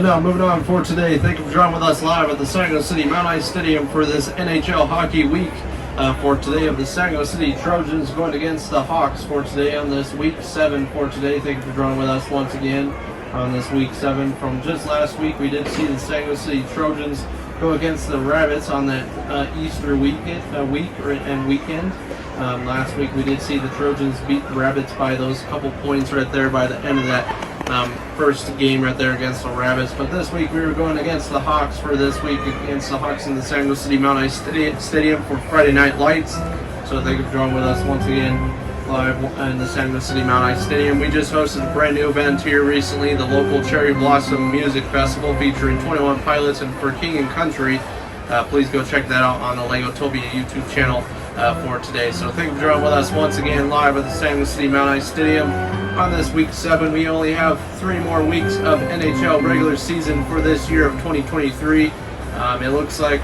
And now moving on for today, thank you for joining with us live at the San Diego City Mount Ice Stadium for this NHL Hockey Week. For today of the San Diego City Trojans going against the Hawks for today on this Week 7 for today. Thank you for joining with us once again on this Week 7. From just last week, we did see the San Diego City Trojans go against the Rabbits on that Easter weekend. Last week we did see the Trojans beat the Rabbits by those couple points right there by the end of that first game right there against the Rabbits. But this week we were going against the Hawks for this week against the Hawks in the San Diego City Mount Ice Stadium for Friday Night Lights. So thank you for joining with us once again live in the San Diego City Mount Ice Stadium. We just hosted a brand new event here recently, the local Cherry Blossom Music Festival featuring 21 Pilots and For King and Country. Please go check that out on the Legotopia YouTube channel for today. So thank you for joining with us once again live at the San Diego City Mount Ice Stadium. On this Week 7, we only have 3 more weeks of NHL regular season for this year of 2023. It looks like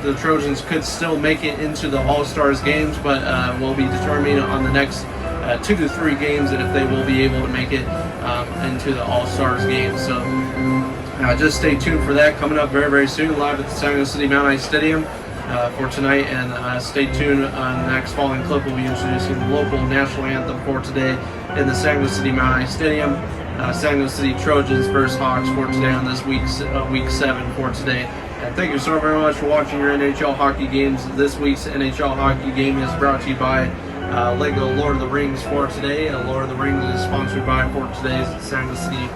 the Trojans could still make it into the All-Stars games, but we'll be determining on the next 2 to 3 games and if they will be able to make it into the All-Stars games. So just stay tuned for that coming up very, very soon live at the San Diego City Mount Ice Stadium for tonight. And stay tuned on the next following clip. We'll be introducing the local national anthem for today in the San Diego City Mount Ice Stadium. San Diego City Trojans versus Hawks for today on this week 7 for today. And thank you so very much for watching your NHL hockey games. This week's NHL hockey game is brought to you by Lego Lord of the Rings for today. Lord of the Rings is sponsored by for today's San Diego City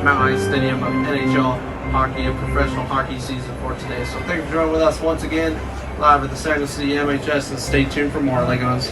Mount Ice Stadium of NHL hockey, a professional hockey season for today. So thank you for joining with us once again live at the San Diego City MHS, and stay tuned for more Legos.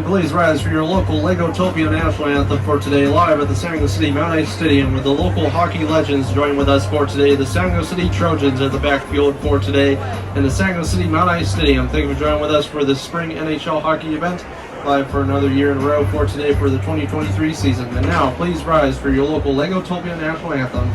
Please rise for your local Legotopia national anthem for today live at the San Diego City Mount Ice Stadium with the local hockey legends joining with us for today. The San Diego City Trojans at the backfield for today in the San Diego City Mount Ice Stadium. Thank you for joining with us for the spring NHL hockey event live for another year in a row for today for the 2023 season. And now please rise for your local Legotopia national anthem.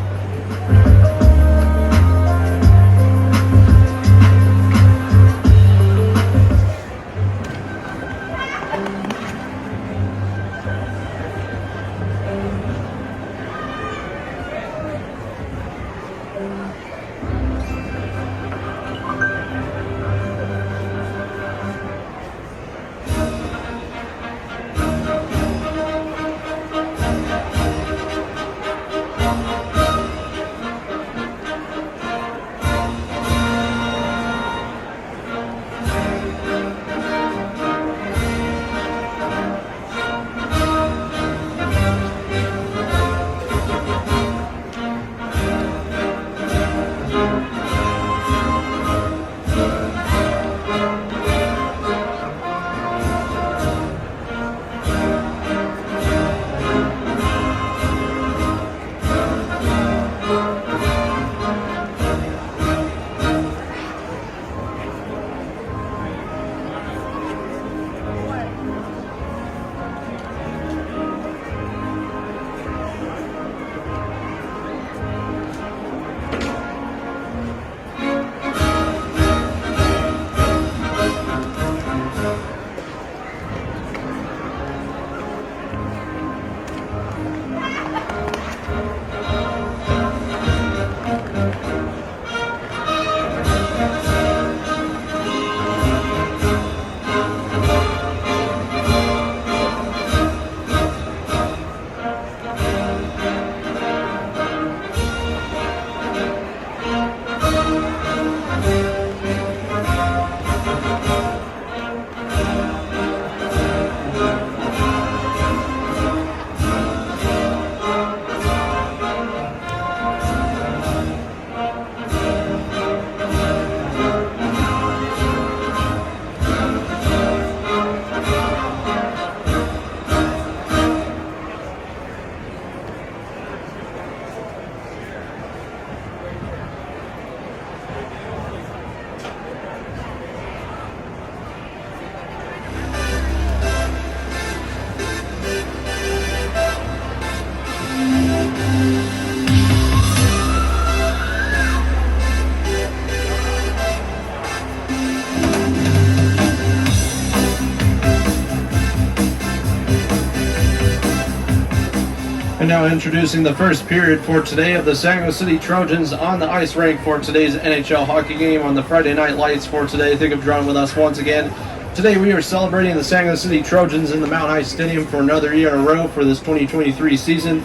And now introducing the first period for today of the San Jose City Trojans on the ice rink for today's NHL hockey game on the Friday Night Lights for today. Thank you for joining with us once again. Today we are celebrating the San Jose City Trojans in the Mount Ice Stadium for another year in a row for this 2023 season.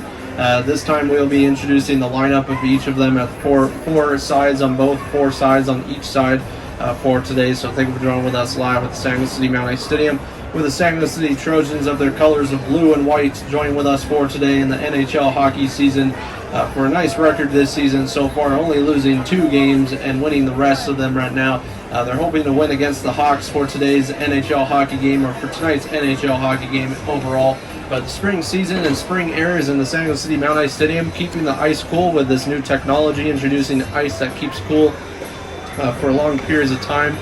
This time we'll be introducing the lineup of each of them at four sides on both, 4 sides on each side for today. So thank you for joining with us live at the San Jose City Mount Ice Stadium, with the San Jose City Trojans of their colors of blue and white joining with us for today in the NHL hockey season for a nice record this season so far, only losing 2 games and winning the rest of them right now. They're hoping to win against the Hawks for today's NHL hockey game, or for tonight's NHL hockey game overall. But the spring season and spring air is in the San Jose City Mount Ice Stadium, keeping the ice cool with this new technology, introducing ice that keeps cool for long periods of time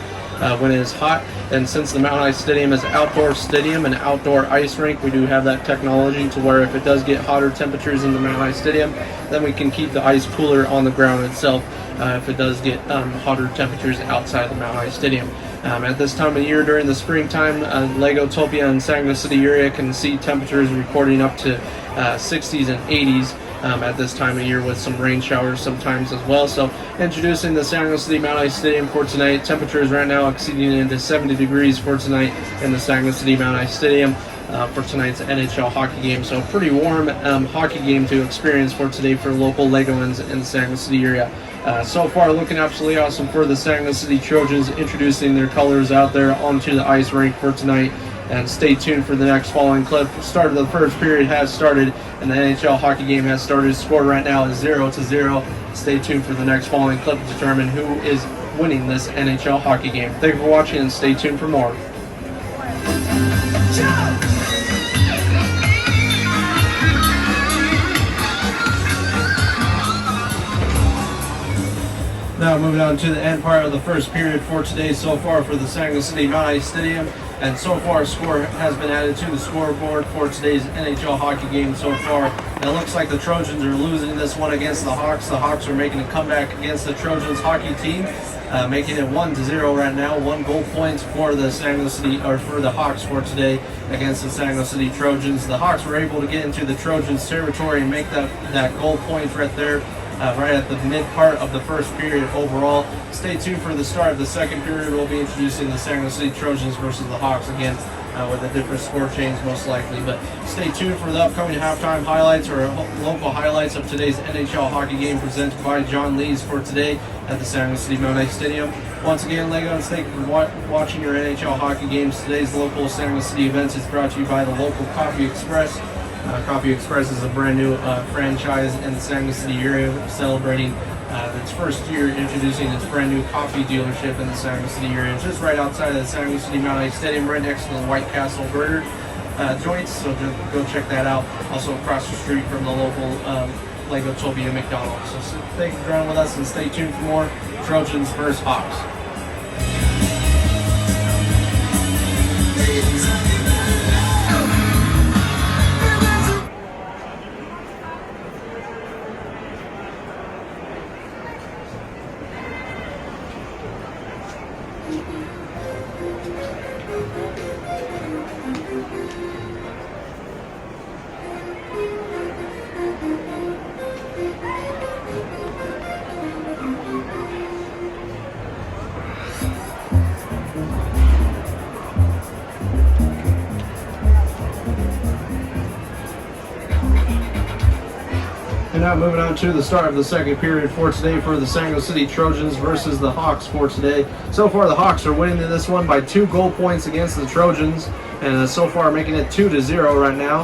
when it is hot. And since the Mount Ice Stadium is an outdoor stadium and outdoor ice rink, we do have that technology to where if it does get hotter temperatures in the Mount Ice Stadium, then we can keep the ice cooler on the ground itself if it does get hotter temperatures outside the Mount Ice Stadium. At this time of year during the springtime, Legotopia and San Jose City area can see temperatures recording up to 60s and 80s at this time of year, with some rain showers sometimes as well. So introducing the San Jose City Mount Ice Stadium for tonight. Temperatures right now exceeding into 70 degrees for tonight in the San Jose City Mount Ice Stadium for tonight's NHL hockey game. So a pretty warm hockey game to experience for today for local Legoans in the San Jose City area. So far looking absolutely awesome for the San Jose City Trojans, introducing their colors out there onto the ice rink for tonight. And stay tuned for the next following clip. Start of the first period has started, and the NHL hockey game has started. Score right now is 0-0. Stay tuned for the next following clip to determine who is winning this NHL hockey game. Thank you for watching, and stay tuned for more. Now moving on to the end part of the first period for today so far for the San Jose City Mount Ice Stadium. And so far a score has been added to the scoreboard for today's NHL hockey game so far. And it looks like the Trojans are losing this one against the Hawks. The Hawks are making a comeback against the Trojans hockey team, making it 1-0 right now. 1 goal points for the San Jose City, or for the Hawks for today against the San Jose City Trojans. The Hawks were able to get into the Trojans territory and make that goal point right there. Right at the mid part of the first period overall. Stay tuned for the start of the second period. We'll be introducing the San Jose City Trojans versus the Hawks again with a different score change most likely. But stay tuned for the upcoming halftime highlights or local highlights of today's NHL hockey game presented by John Lees for today at the San Jose City Mount Ice Stadium. Once again, Legos, thank you for watching your NHL hockey games. Today's local San Jose City events is brought to you by the local Coffee Express. Coffee Express is a brand new franchise in the San Jose City area, celebrating its first year, introducing its brand new coffee dealership in the San Jose City area, just right outside of the San Jose City Mount Ice Stadium, right next to the White Castle Burger joints. So go check that out. Also across the street from the local Legotopia McDonald's. So thank you for joining with us, and stay tuned for more Trojans versus Hawks. And now moving on to the start of the second period for today for the San Jose City Trojans versus the Hawks for today. So far the Hawks are winning this one by 2 goal points against the Trojans, and so far making it 2-0 right now,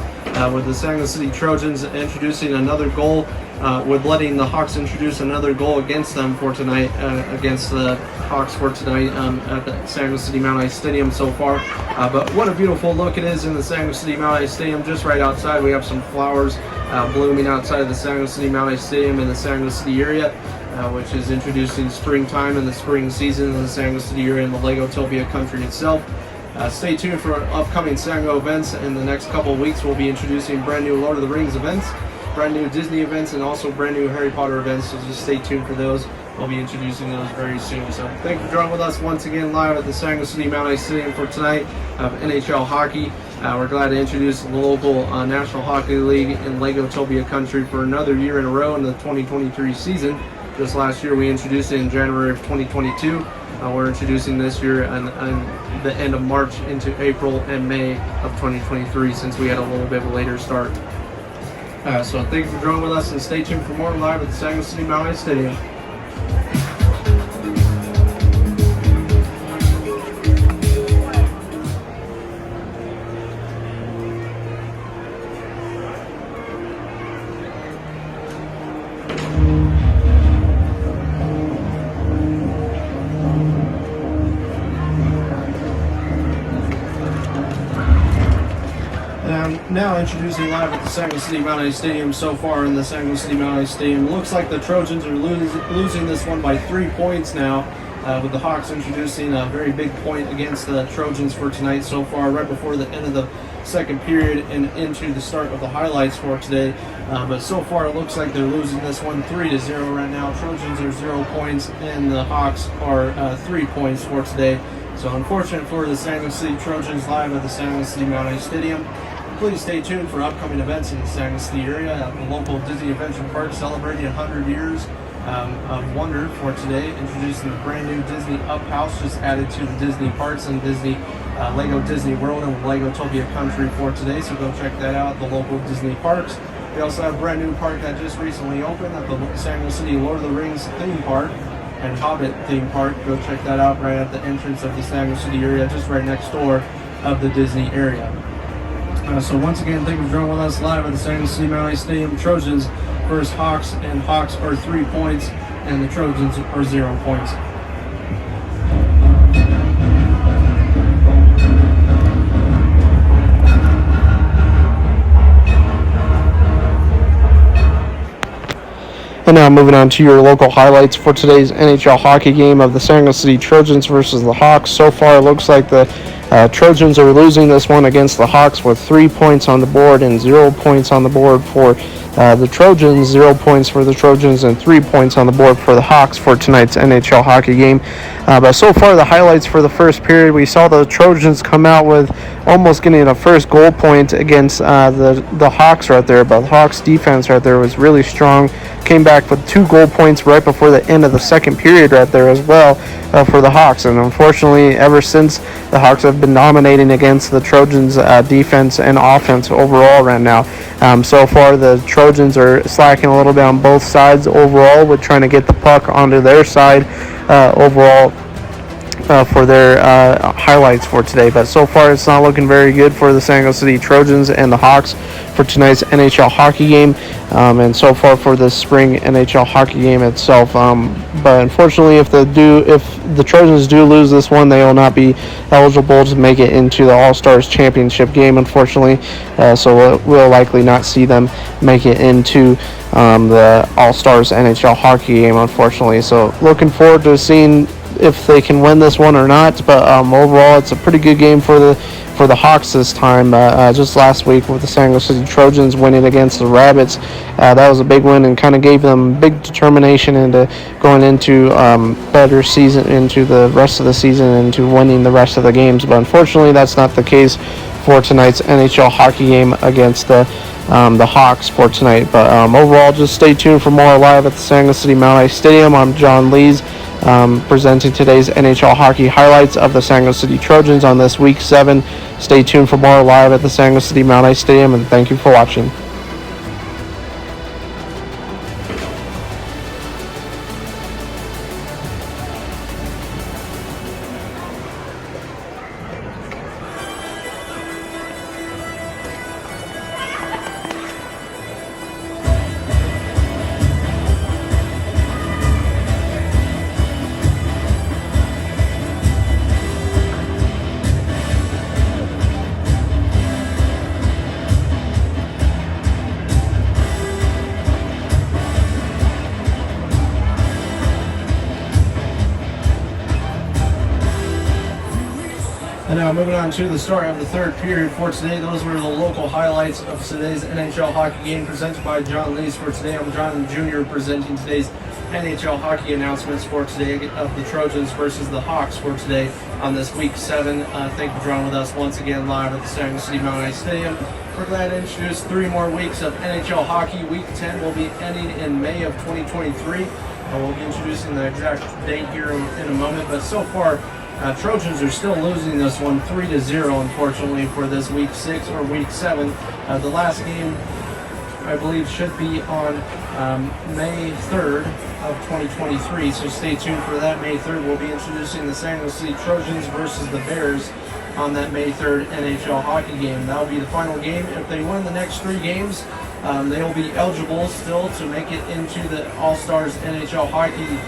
with the San Jose City Trojans introducing another goal, with letting the Hawks introduce another goal against them for tonight, against the Hawks for tonight at the San Jose City Mount Ice Stadium so far. But what a beautiful look it is in the San Jose City Mount Ice Stadium. Just right outside we have some flowers blooming outside of the San Jose City Mount Ice Stadium in the San Jose City area, which is introducing springtime and the spring season in the San Jose City area and the Legotopia country itself. Stay tuned for upcoming Sango events. In the next couple of weeks we'll be introducing brand new Lord of the Rings events, brand new Disney events, and also brand new Harry Potter events, so just stay tuned for those. we'll be introducing those very soon. So thank you for joining with us once again live at the Sanger City Mount Ice Stadium for tonight of NHL hockey. We're glad to introduce the local National Hockey League in Lego-Tobia Country for another year in a row in the 2023 season. Just last year we introduced it in January of 2022. We're introducing this year on the end of March into April and May of 2023 since we had a little bit of a later start. So thank you for joining with us and stay tuned for more live at the Sanger City Mount Ice Stadium. Now introducing live at the Sanger City Mount Ice Stadium. So far in the Sanger City Mount Ice Stadium, looks like the Trojans are losing this one by 3 points now, with the Hawks introducing a very big point against the Trojans for tonight so far, right before the end of the second period and into the start of the highlights for today. But so far it looks like they're losing this one 3-0 right now. Trojans are 0 points and the Hawks are 3 points for today. So unfortunate for the Sanger City Trojans live at the Sanger City Mount Ice Stadium. Please stay tuned for upcoming events in the Sanger City area. The local Disney Adventure Park celebrating 100 years of wonder for today, introducing the brand new Disney Up House just added to the Disney parks and Disney Lego Disney World and Lego-Tobia Country for today. So go check that out at the local Disney parks. We also have a brand new park that just recently opened at the Sanger City Lord of the Rings theme park and Hobbit theme park. Go check that out right at the entrance of the Sanger City area, just right next door of the Disney area. So once again, thank you for joining with us live at the Sanger City Mount Ice Stadium. Trojans versus Hawks, and Hawks are 3 points, and the Trojans are 0 points. And now moving on to your local highlights for today's NHL hockey game of the Sanger City Trojans versus the Hawks. So far, it looks like the Trojans are losing this one against the Hawks with 3 points on the board and 0 points on the board for the Trojans, 0 points for the Trojans, and 3 points on the board for the Hawks for tonight's NHL hockey game. But so far, the highlights for the first period, we saw the Trojans come out with almost getting a first goal point against the Hawks right there. But the Hawks defense right there was really strong. Came back with 2 goal points right before the end of the second period right there as well for the Hawks. And unfortunately, ever since, the Hawks have been dominating against the Trojans' defense and offense overall right now. So far, the Trojans are slacking a little bit on both sides overall with trying to get the puck onto their side overall for their highlights for today. But so far, it's not looking very good for the Sanger City Trojans and the Hawks for tonight's NHL hockey game, and so far for the spring NHL hockey game itself. But unfortunately, if the Trojans do lose this one, they will not be eligible to make it into the All-Stars Championship game, unfortunately. So we'll likely not see them make it into the All-Stars NHL hockey game, unfortunately. So looking forward to seeing if they can win this one or not. But overall, it's a pretty good game for the Hawks this time. Just last week with the Sanger City Trojans winning against the Rabbits, that was a big win and kind of gave them big determination into going into better season, into the rest of the season, into winning the rest of the games. But unfortunately, that's not the case for tonight's NHL hockey game against the Hawks for tonight. But overall, just stay tuned for more live at the Sanger City Mount Ice Stadium. I'm John Lees, presenting today's NHL hockey highlights of the Sanger City Trojans on this Week 7. Stay tuned for more live at the Sanger City Mount Ice Stadium, and thank you for watching. And now moving on to the start of the third period for today. Those were the local highlights of today's NHL hockey game presented by John Lees for today. I'm John Jr. presenting today's NHL hockey announcements for today of the Trojans versus the Hawks for today on this Week 7. Thank you for joining with us once again live at the Saguenay City Mount Ice Stadium. We're glad to introduce 3 more weeks of NHL hockey. Week 10 will be ending in May of 2023. We'll be introducing the exact date here in a moment, but so far, Trojans are still losing this one 3-0, unfortunately, for this Week 6 or Week 7. The last game, I believe, should be on May 3rd of 2023, so stay tuned for that. May 3rd, we'll be introducing the Saguenay City Trojans versus the Bears on that May 3rd NHL hockey game. That will be the final game. If they win the next 3 games, they will be eligible still to make it into the All-Stars NHL hockey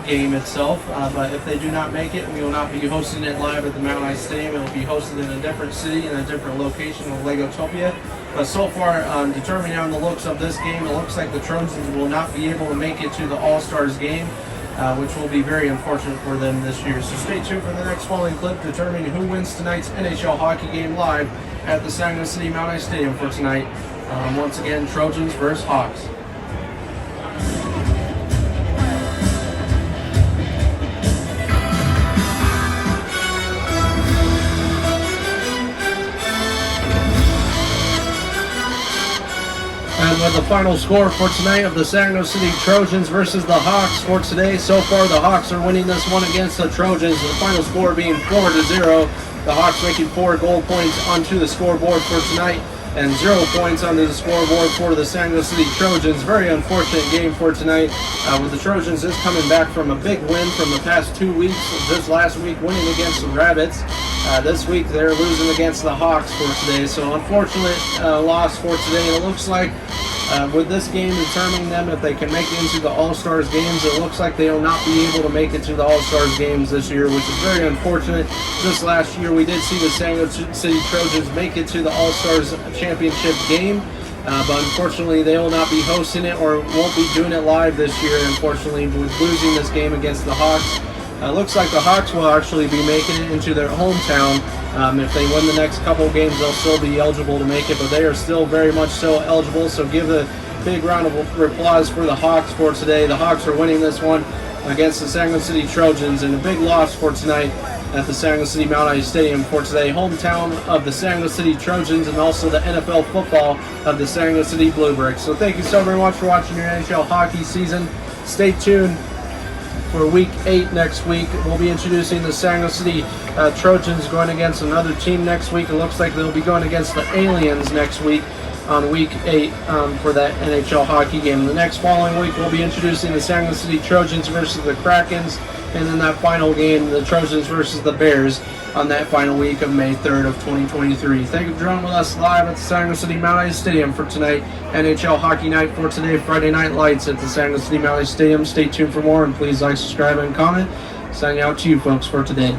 game itself, but if they do not make it, we will not be hosting it live at the Mount Ice Stadium. It will be hosted in a different city, in a different location of Legotopia. But so far, determining on the looks of this game, it looks like the Trojans will not be able to make it to the All-Stars game, which will be very unfortunate for them this year. So stay tuned for the next following clip determining who wins tonight's NHL hockey game live at the Saguenay City Mount Ice Stadium for tonight. Once again, Trojans versus Hawks. And with the final score for tonight of the Saguenay City Trojans versus the Hawks for today, so far the Hawks are winning this one against the Trojans. The final score being 4-0. The Hawks making 4 goal points onto the scoreboard for tonight and 0 points onto the scoreboard for the Saguenay City Trojans. Very unfortunate game for tonight, with the Trojans just coming back from a big win from the past 2 weeks. This last week winning against the Rabbits. This week they're losing against the Hawks for today. So unfortunate loss for today. It looks like with this game determining them if they can make it into the All-Stars games, it looks like they will not be able to make it to the All-Stars games this year, which is very unfortunate. This last year we did see the Saguenay City Trojans make it to the All-Stars championship game, but unfortunately they will not be hosting it or won't be doing it live this year, unfortunately, with losing this game against the Hawks. Looks like the Hawks will actually be making it into their hometown. If they win the next couple of games, they'll still be eligible to make it, but they are still very much so eligible. So give a big round of applause for the Hawks for today. The Hawks are winning this one against the Saguenay City Trojans, and a big loss for tonight at the Saguenay City Mount Ice Stadium for today, hometown of the Saguenay City Trojans and also the NFL football of the Saguenay City Bluebricks. So thank you so very much for watching your NHL hockey season. Stay tuned for Week 8 next week. We'll be introducing the Saguenay City Trojans going against another team next week. It looks like they'll be going against the Aliens next week on Week 8 for that NHL hockey game. The next following week, we'll be introducing the Saguenay City Trojans versus the Krakens, and then that final game, the Trojans versus the Bears, on that final week of May 3rd of 2023. Thank you for joining with us live at the Saguenay City Mount Ice Stadium for tonight. NHL hockey night for today, Friday Night Lights at the Saguenay City Mount Ice Stadium. Stay tuned for more, and please like, subscribe, and comment. Signing out to you folks for today.